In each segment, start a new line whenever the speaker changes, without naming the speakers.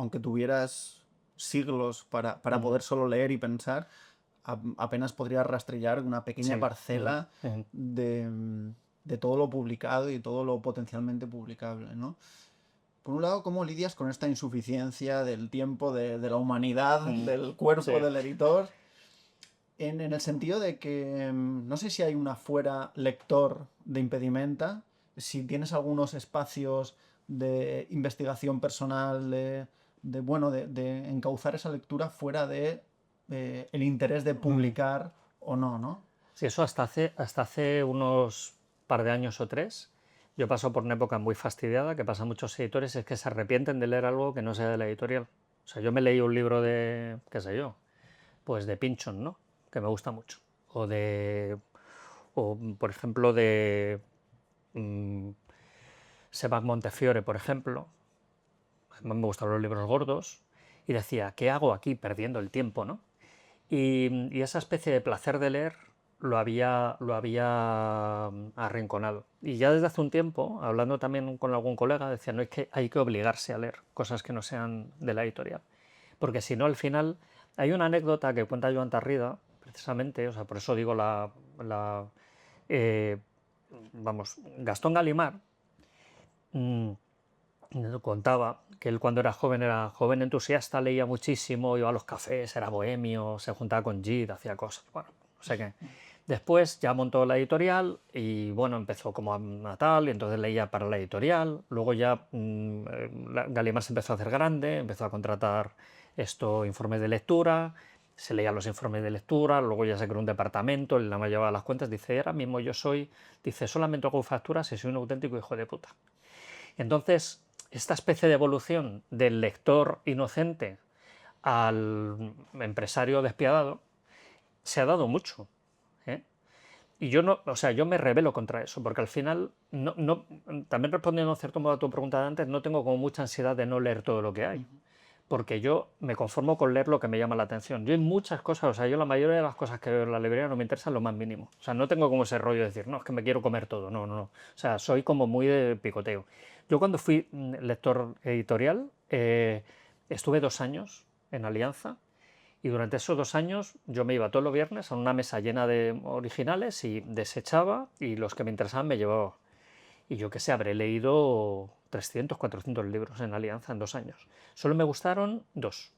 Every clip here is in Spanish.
aunque tuvieras siglos para poder solo leer y pensar, apenas podrías rastrillar una pequeña parcela de todo lo publicado y todo lo potencialmente publicable, ¿no? Por un lado, ¿cómo lidias con esta insuficiencia del tiempo, de la humanidad, del cuerpo del editor? En el sentido de que no sé si hay un afuera lector de Impedimenta, si tienes algunos espacios de investigación personal, de encauzar esa lectura fuera de el interés de publicar o no, ¿no?
Sí, eso hasta hace unos par de años o 3. Yo paso por una época muy fastidiada, que pasa a muchos editores, es que se arrepienten de leer algo que no sea de la editorial. O sea, yo me leí un libro de, qué sé yo, pues de Pynchon, ¿no? Que me gusta mucho. O por ejemplo, de Sebag Montefiore, por ejemplo. Me gustan los libros gordos. Y decía, ¿qué hago aquí perdiendo el tiempo, no? Y esa especie de placer de leer lo había arrinconado. Y ya desde hace un tiempo, hablando también con algún colega, decía, no, es que hay que obligarse a leer cosas que no sean de la editorial. Porque si no, al final, hay una anécdota que cuenta Joan Tarrida, precisamente, o sea, por eso digo vamos, Gastón Galimar contaba que él cuando era joven entusiasta, leía muchísimo, iba a los cafés, era bohemio, se juntaba con Gide, hacía cosas, bueno, no sé qué. Después ya montó la editorial y bueno, empezó como a tal, y entonces leía para la editorial, luego ya Galimar se empezó a hacer grande, empezó a contratar informes de lectura, se leían los informes de lectura, luego ya se creó un departamento, él nada más llevaba las cuentas, dice, ahora mismo dice, solamente hago facturas y soy un auténtico hijo de puta. Entonces, esta especie de evolución del lector inocente al empresario despiadado se ha dado mucho, ¿eh? Y yo no, o sea, yo me rebelo contra eso, porque al final, también respondiendo en cierto modo a tu pregunta de antes, no tengo como mucha ansiedad de no leer todo lo que hay, porque yo me conformo con leer lo que me llama la atención. Yo hay muchas cosas, o sea, yo la mayoría de las cosas que veo en la librería no me interesan lo más mínimo. O sea, no tengo como ese rollo de decir, no, es que me quiero comer todo, no. O sea, soy como muy de picoteo. Yo cuando fui lector editorial, estuve 2 años en Alianza, y durante esos 2 años yo me iba todos los viernes a una mesa llena de originales y desechaba, y los que me interesaban me llevaba. Y yo qué sé, habré leído 300, 400 libros en Alianza en 2 años. Solo me gustaron 2.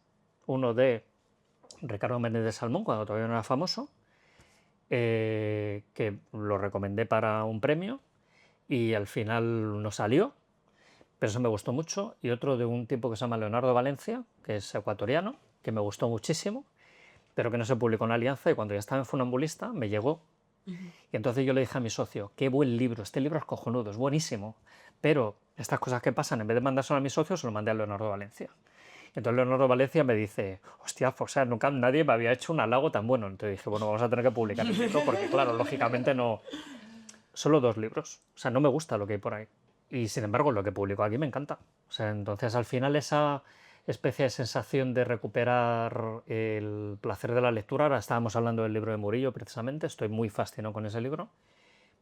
Uno de Ricardo Méndez de Salmón, cuando todavía no era famoso, que lo recomendé para un premio y al final no salió, pero eso me gustó mucho. Y otro de un tipo que se llama Leonardo Valencia, que es ecuatoriano, que me gustó muchísimo, pero que no se publicó en Alianza, y cuando ya estaba en Funambulista me llegó. Y entonces yo le dije a mi socio, qué buen libro, este libro es cojonudo, es buenísimo, pero estas cosas que pasan, en vez de mandárselo a mi socio, se lo mandé a Leonardo Valencia. Entonces Leonardo Valencia me dice, hostia, o sea, nunca nadie me había hecho un halago tan bueno. Entonces dije, bueno, vamos a tener que publicar el libro, porque claro, lógicamente no... Solo 2 libros, o sea, no me gusta lo que hay por ahí. Y sin embargo, lo que publico aquí me encanta. O sea, entonces al final esa especie de sensación de recuperar el placer de la lectura, ahora estábamos hablando del libro de Murillo precisamente, estoy muy fascinado con ese libro,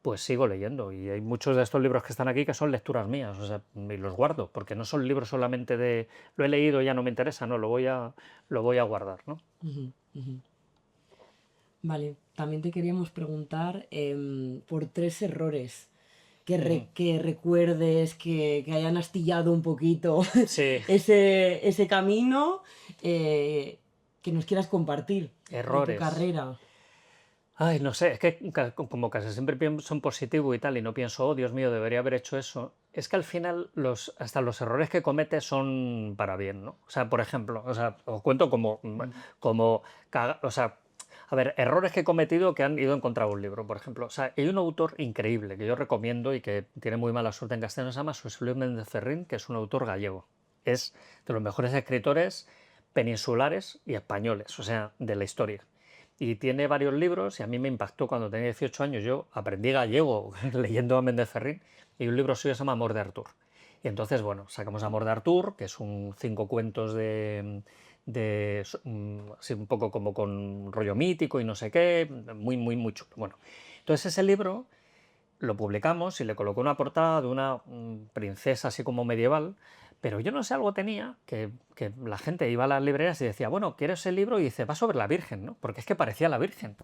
pues sigo leyendo, y hay muchos de estos libros que están aquí que son lecturas mías, o sea, y los guardo, porque no son libros solamente de lo he leído y ya no me interesa, no, lo voy a guardar, ¿no?
Vale, también te queríamos preguntar por 3 errores que recuerdes, que hayan astillado un poquito
Sí.
ese camino, que nos quieras compartir
Errores
de tu carrera.
Ay, no sé, es que como casi siempre pienso en positivo y tal, y no pienso, oh, Dios mío, debería haber hecho eso. Es que al final hasta los errores que cometes son para bien, ¿no? O sea, por ejemplo, o sea, os cuento o sea, a ver, errores que he cometido que han ido en contra de un libro, por ejemplo. O sea, hay un autor increíble que yo recomiendo y que tiene muy mala suerte en castellano, se llama José Luis Méndez Ferrín, que es un autor gallego. Es de los mejores escritores peninsulares y españoles, o sea, de la historia. Y tiene varios libros, y a mí me impactó cuando tenía 18 años. Yo aprendí gallego leyendo a Méndez Ferrín, y un libro suyo se llama Amor de Artur. Y entonces, bueno, sacamos Amor de Artur, que es 5 cuentos así un poco como con rollo mítico y no sé qué, muy chulo. Bueno, entonces ese libro lo publicamos y le colocó una portada de una princesa así como medieval, Pero yo no sé, algo tenía que la gente iba a las librerías y decía, bueno, ¿quieres ese libro? Y dice, va sobre la Virgen, ¿no? Porque es que parecía la Virgen.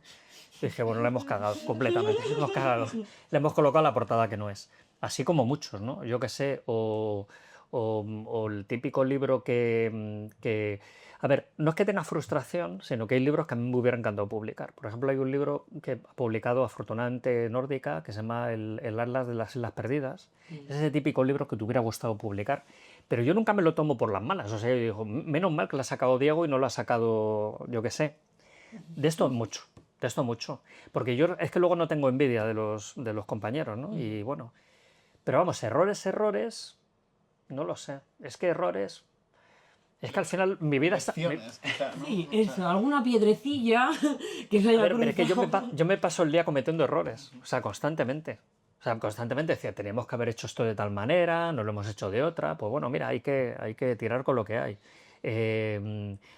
Y dije, bueno, le hemos cagado completamente, le hemos cagado. Le hemos colocado la portada que no es. Así como muchos, ¿no? Yo qué sé, o el típico libro que... A ver, no es que tenga frustración, sino que hay libros que a mí me hubiera encantado publicar. Por ejemplo, hay un libro que ha publicado afortunadamente Nórdica, que se llama El Atlas de las Islas Perdidas. Es ese típico libro que te hubiera gustado publicar. Pero yo nunca me lo tomo por las malas. O sea, yo digo, menos mal que lo ha sacado Diego y no lo ha sacado, yo qué sé. De esto mucho. De esto mucho. Porque yo es que luego no tengo envidia de los compañeros, ¿no? Y bueno. Pero vamos, errores, no lo sé. Es que errores... Es que al final mi vida está...
Lecciones, quizá, ¿no?
Sí, eso, alguna piedrecilla que se haya
A ver, pero es que
cruzado.
yo me paso el día cometiendo errores, o sea, constantemente. O sea, constantemente decía, teníamos que haber hecho esto de tal manera, no lo hemos hecho de otra, pues bueno, mira, hay que tirar con lo que hay.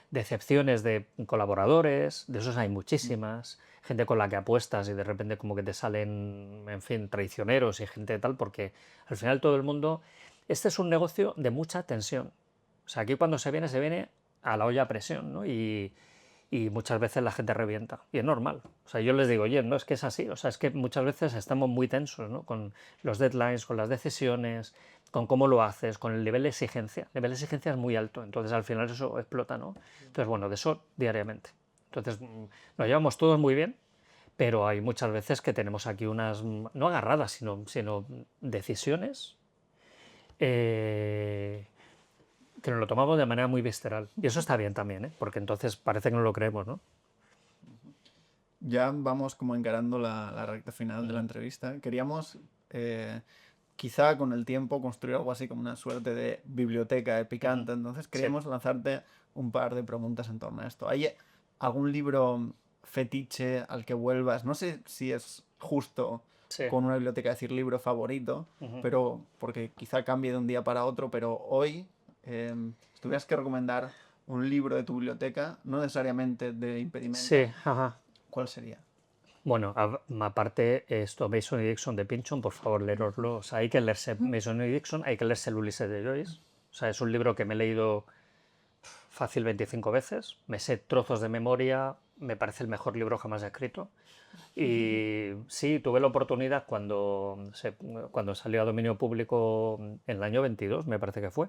Decepciones de colaboradores, de esos hay muchísimas, gente con la que apuestas y de repente como que te salen, en fin, traicioneros y gente tal, porque al final todo el mundo... Este es un negocio de mucha tensión. O sea, aquí cuando se viene a la olla a presión, ¿no? Y muchas veces la gente revienta. Y es normal. O sea, yo les digo, oye, no es que es así. O sea, es que muchas veces estamos muy tensos, ¿no? Con los deadlines, con las decisiones, con cómo lo haces, con el nivel de exigencia. El nivel de exigencia es muy alto. Entonces, al final eso explota, ¿no? Entonces, bueno, de eso diariamente. Entonces, nos llevamos todos muy bien, pero hay muchas veces que tenemos aquí unas, no agarradas, sino decisiones que nos lo tomamos de manera muy visceral. Y eso está bien también, ¿eh? Porque entonces parece que no lo creemos, ¿no?
Ya vamos como encarando la recta final de la entrevista. Queríamos, quizá con el tiempo, construir algo así como una suerte de biblioteca picante. Entonces queríamos lanzarte un par de preguntas en torno a esto. ¿Hay algún libro fetiche al que vuelvas? No sé si es justo
Sí.
con una biblioteca decir libro favorito, pero porque quizá cambie de un día para otro, pero hoy, si tuvieras que recomendar un libro de tu biblioteca, no necesariamente de impedimento,
Sí, ajá.
¿cuál sería?
Bueno, aparte esto, Mason y Dixon de Pynchon, por favor, leeroslo. O sea, hay que leerse Mason y Dixon, hay que leerse el Ulises de Joyce. O sea, es un libro que me he leído fácil 25 veces, me sé trozos de memoria, me parece el mejor libro jamás escrito. Y sí, tuve la oportunidad cuando salió a dominio público en el año 22, me parece que fue,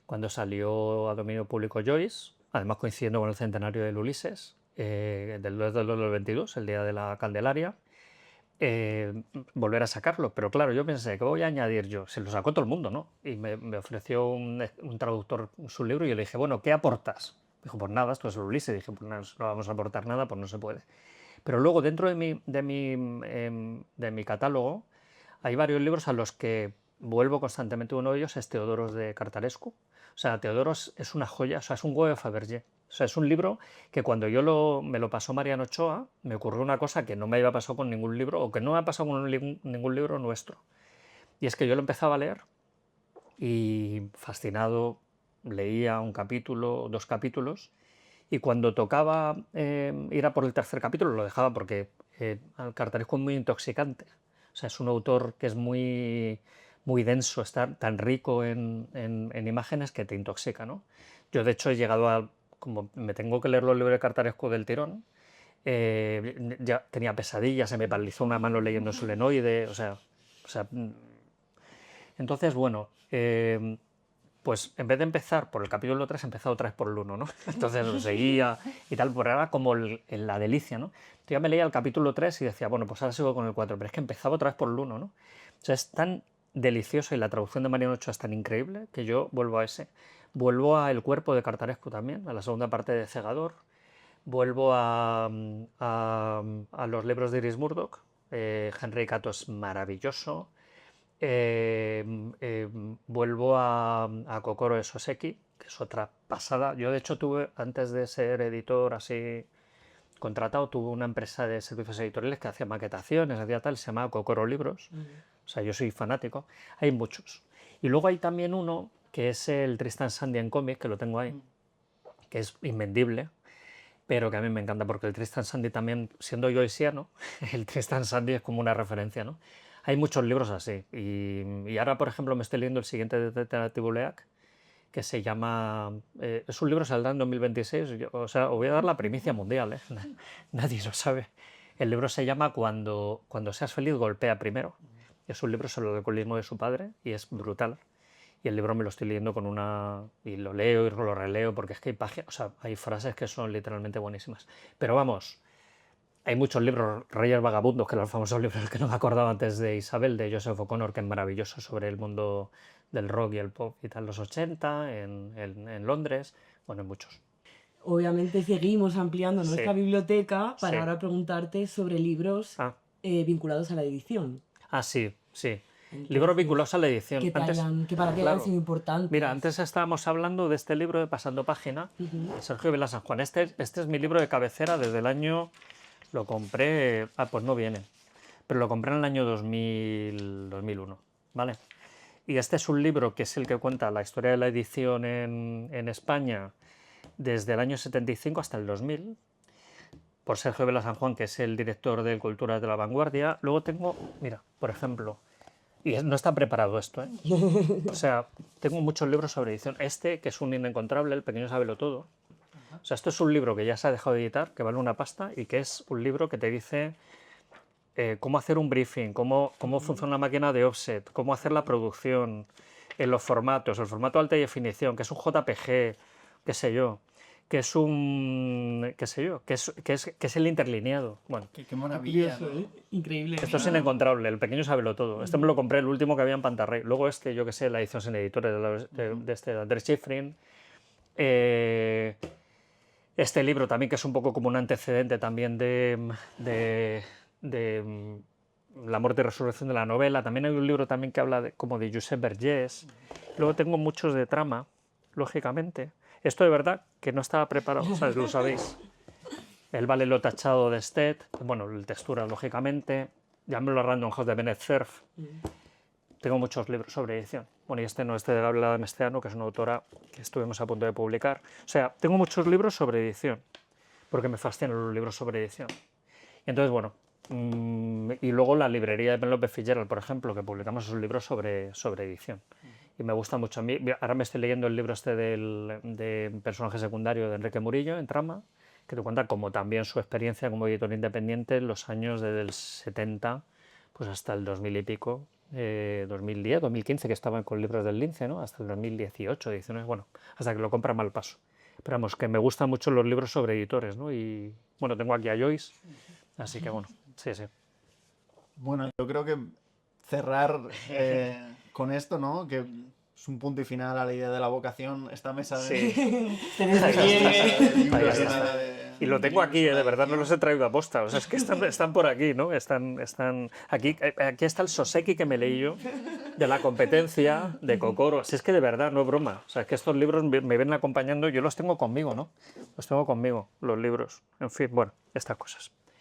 cuando salió a dominio público Joyce, además coincidiendo con el centenario del Ulises, del 2 del 22, el día de la Candelaria, volver a sacarlo. Pero claro, yo pensé, ¿qué voy a añadir yo? Se lo sacó todo el mundo, ¿no? Y me ofreció un traductor su libro y yo le dije, bueno, ¿qué aportas? Dijo, pues nada, esto es el Ulises. Y dije, pues nada, no vamos a aportar nada, pues no se puede. Pero luego dentro de mi catálogo hay varios libros a los que vuelvo constantemente. Uno de ellos es Teodoros de Cartarescu. O sea, Teodoros es una joya, o sea, es un huevo de Fabergé. O sea, es un libro que cuando me lo pasó Mariano Ochoa, me ocurrió una cosa que no me había pasado con ningún libro, o que no me ha pasado con ningún libro nuestro. Y es que yo lo empezaba a leer y fascinado leía un capítulo, 2 capítulos, y cuando tocaba ir a por el tercer capítulo lo dejaba porque el Cartarescu es muy intoxicante. O sea, es un autor que es muy, muy denso, está tan rico en imágenes que te intoxica, ¿no? Yo, de hecho, he llegado a... Como me tengo que leer los libros de Cartarescu del tirón, ya tenía pesadillas, se me paralizó una mano leyendo en solenoide, o sea entonces, bueno, pues en vez de empezar por el capítulo 3, he empezado otra vez por el 1, ¿no? Entonces lo seguía y tal, pero era como la delicia, ¿no? Entonces ya me leía el capítulo 3 y decía, bueno, pues ahora sigo con el 4, pero es que empezaba otra vez por el 1, ¿no? O sea, es tan delicioso y la traducción de Mariano Ochoa es tan increíble que yo vuelvo a ese. Vuelvo a El cuerpo de Cartarescu también, a la segunda parte de Cegador. Vuelvo a los libros de Iris Murdoch. Henry Cato es maravilloso. Vuelvo a Kokoro de Soseki, que es otra pasada. Yo, de hecho, tuve, antes de ser editor así contratado, tuve una empresa de servicios editoriales que hacía maquetaciones, hacía tal, se llamaba Kokoro Libros. O sea, yo soy fanático. Hay muchos. Y luego hay también uno que es el Tristan Sandy en cómic, que lo tengo ahí, que es invendible, pero que a mí me encanta porque el Tristan Sandy también, siendo joyciano, el Tristan Sandy es como una referencia, ¿no? Hay muchos libros así. Y ahora, por ejemplo, me estoy leyendo el siguiente de Detective Leak, que se llama... es un libro, saldrá en 2026, o sea, os voy a dar la primicia mundial, nadie lo sabe. El libro se llama Cuando seas feliz, golpea primero. Es un libro sobre el alcoholismo de su padre y es brutal. Y el libro me lo estoy leyendo con una... y lo leo y lo releo porque es que hay páginas, o sea, hay frases que son literalmente buenísimas. Pero vamos, hay muchos libros, Reyes Vagabundos, que eran los famosos libros que no me acordaba antes de Isabel, de Joseph O'Connor, que es maravilloso sobre el mundo del rock y el pop y tal, los 80, en Londres, bueno, en muchos.
Obviamente seguimos ampliando nuestra biblioteca para ahora preguntarte sobre libros vinculados a la edición.
Sí. Entonces, libros vinculados a la edición.
Que para ti hayan sido importantes.
Mira, antes estábamos hablando de este libro de Pasando Página, de Sergio Vila San Juan. Este es mi libro de cabecera desde el año... Lo compré... pues no viene. Pero lo compré en el año 2001, ¿vale? Y este es un libro que es el que cuenta la historia de la edición en España desde el año 75 hasta el 2000, por Sergio Vila San Juan, que es el director de Culturas de la Vanguardia. Luego tengo, mira, por ejemplo... Y no está preparado esto, ¿eh? O sea, tengo muchos libros sobre edición. Este, que es un inencontrable, El pequeño sábelo todo. O sea, esto es un libro que ya se ha dejado de editar, que vale una pasta, y que es un libro que te dice cómo hacer un briefing, cómo funciona una máquina de offset, cómo hacer la producción, en los formatos, el formato alta definición, que es un JPG, qué sé yo, que es un... qué sé yo, que es el interlineado. Bueno,
qué maravilla,
¿no? Increíble.
Esto es inencontrable, El pequeño sábelo todo. Este me lo compré, el último que había en Pantarrey. Luego yo que sé, la edición sin editores de Andrés Schifrin. Este libro también, que es un poco como un antecedente también de la muerte y resurrección de la novela. También hay un libro también que habla como de Josep Vergés. Luego tengo muchos de trama, lógicamente. Esto de verdad que no estaba preparado, ¿sabes? Lo sabéis. El vale lo tachado de Stedt, bueno, el textura, lógicamente. Llámelo a Random House de Bennett Cerf. Tengo muchos libros sobre edición. Bueno, y este no, este de Gabriela Mesteano, que es una autora que estuvimos a punto de publicar. O sea, tengo muchos libros sobre edición, porque me fascinan los libros sobre edición. Y entonces, bueno, y luego la librería de Penelope Fitzgerald, por ejemplo, que publicamos sus libros sobre edición. Y me gusta mucho a mí. Ahora me estoy leyendo el libro este de personaje secundario de Enrique Murillo, en trama, que te cuenta como también su experiencia como editor independiente en los años desde el 70 pues hasta el 2000 y pico, 2010, 2015, que estaban con libros del Lince, ¿no? Hasta el 2018, 19, bueno, hasta que lo compra mal paso. Pero vamos, que me gustan mucho los libros sobre editores, ¿no? Y bueno, tengo aquí a Joyce, así que bueno, sí.
Bueno, yo creo que cerrar con esto, ¿no? Que es un punto y final a la idea de la vocación, esta mesa de...
Y lo tengo aquí, de verdad no los he traído a posta, o sea, es que están por aquí, ¿no? Están aquí está el Soseki que me leí yo, de La competencia, de Kokoro. Si es que de verdad, no es broma, o sea, es que estos libros me vienen acompañando, yo los tengo conmigo, ¿no? Los tengo conmigo, los libros, en fin, bueno, estas cosas.